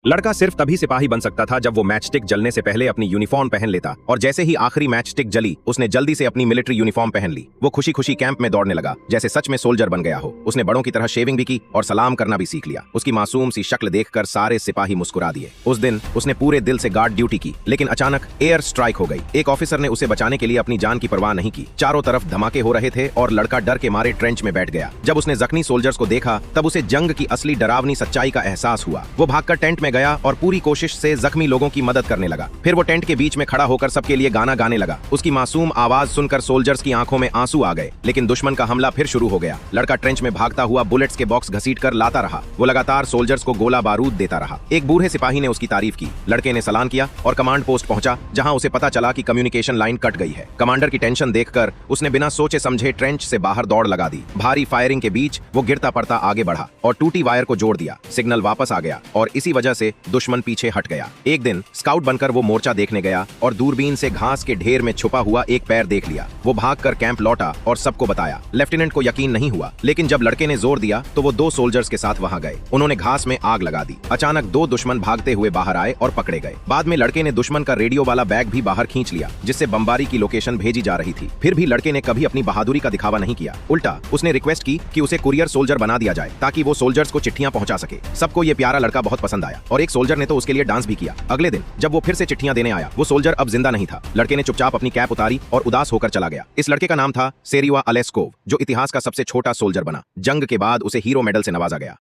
लड़का सिर्फ तभी सिपाही बन सकता था जब वो मैच स्टिक जलने से पहले अपनी यूनिफॉर्म पहन लेता, और जैसे ही आखिरी मैच स्टिक जली उसने जल्दी से अपनी मिलिट्री यूनिफॉर्म पहन ली। वो खुशी खुशी कैंप में दौड़ने लगा जैसे सच में सोल्जर बन गया हो। उसने बड़ों की तरह शेविंग भी की और सलाम करना भी सीख लिया। उसकी मासूम सी शक्ल देखकर सारे सिपाही मुस्कुरा दिए। उस दिन उसने पूरे दिल से गार्ड ड्यूटी की, लेकिन अचानक एयर स्ट्राइक हो गई। एक ऑफिसर ने उसे बचाने के लिए अपनी जान की परवाह नहीं की। चारों तरफ धमाके हो रहे थे और लड़का डर के मारे ट्रेंच में बैठ गया। जब उसने जख्मी सोल्जर्स को देखा तब उसे जंग की असली डरावनी सच्चाई का एहसास हुआ। वो भागकर टेंट में गया और पूरी कोशिश से जख्मी लोगों की मदद करने लगा। फिर वो टेंट के बीच में खड़ा होकर सबके लिए गाना गाने लगा। उसकी मासूम आवाज सुनकर सोल्जर्स की आंखों में आंसू आ गए, लेकिन दुश्मन का हमला फिर शुरू हो गया। लड़का ट्रेंच में भागता हुआ बुलेट्स के बॉक्स घसीटकर लाता रहा। वो लगातार सोल्जर्स को गोला बारूद देता रहा। एक बूढ़े सिपाही ने उसकी तारीफ की। लड़के ने सलाम किया और कमांड पोस्ट पहुंचा, जहां उसे पता चला कि कम्युनिकेशन लाइन कट गई है। कमांडर की टेंशन देखकर उसने बिना सोचे समझे ट्रेंच से बाहर दौड़ लगा दी। भारी फायरिंग के बीच वो गिरता पड़ता आगे बढ़ा और टूटी वायर को जोड़ दिया। सिग्नल वापस आ गया और इसी वजह से दुश्मन पीछे हट गया। एक दिन स्काउट बनकर वो मोर्चा देखने गया और दूरबीन से घास के ढेर में छुपा हुआ एक पैर देख लिया। वो भागकर कैंप लौटा और सबको बताया। लेफ्टिनेंट को यकीन नहीं हुआ, लेकिन जब लड़के ने जोर दिया तो वो 2 सोल्जर्स के साथ वहां गए। उन्होंने घास में आग लगा दी। अचानक 2 दुश्मन भागते हुए बाहर आए और पकड़े गए। बाद में लड़के ने दुश्मन का रेडियो वाला बैग भी बाहर खींच लिया, जिससे बमबारी की लोकेशन भेजी जा रही थी। फिर भी लड़के ने कभी अपनी बहादुरी का दिखावा नहीं किया। उल्टा उसने रिक्वेस्ट की कि उसे कुरियर सोल्जर बना दिया जाए ताकि वो सोल्जर्स को चिट्ठियां पहुंचा सके। सबको ये प्यारा लड़का बहुत पसंद आया और एक सोल्जर ने तो उसके लिए डांस भी किया। अगले दिन जब वो फिर से चिट्ठियां देने आया, वो सोल्जर अब जिंदा नहीं था। लड़के ने चुपचाप अपनी कैप उतारी और उदास होकर चला गया। इस लड़के का नाम था सेरिवा अलेस्कोव, जो इतिहास का सबसे छोटा सोल्जर बना। जंग के बाद उसे हीरो मेडल से नवाजा गया।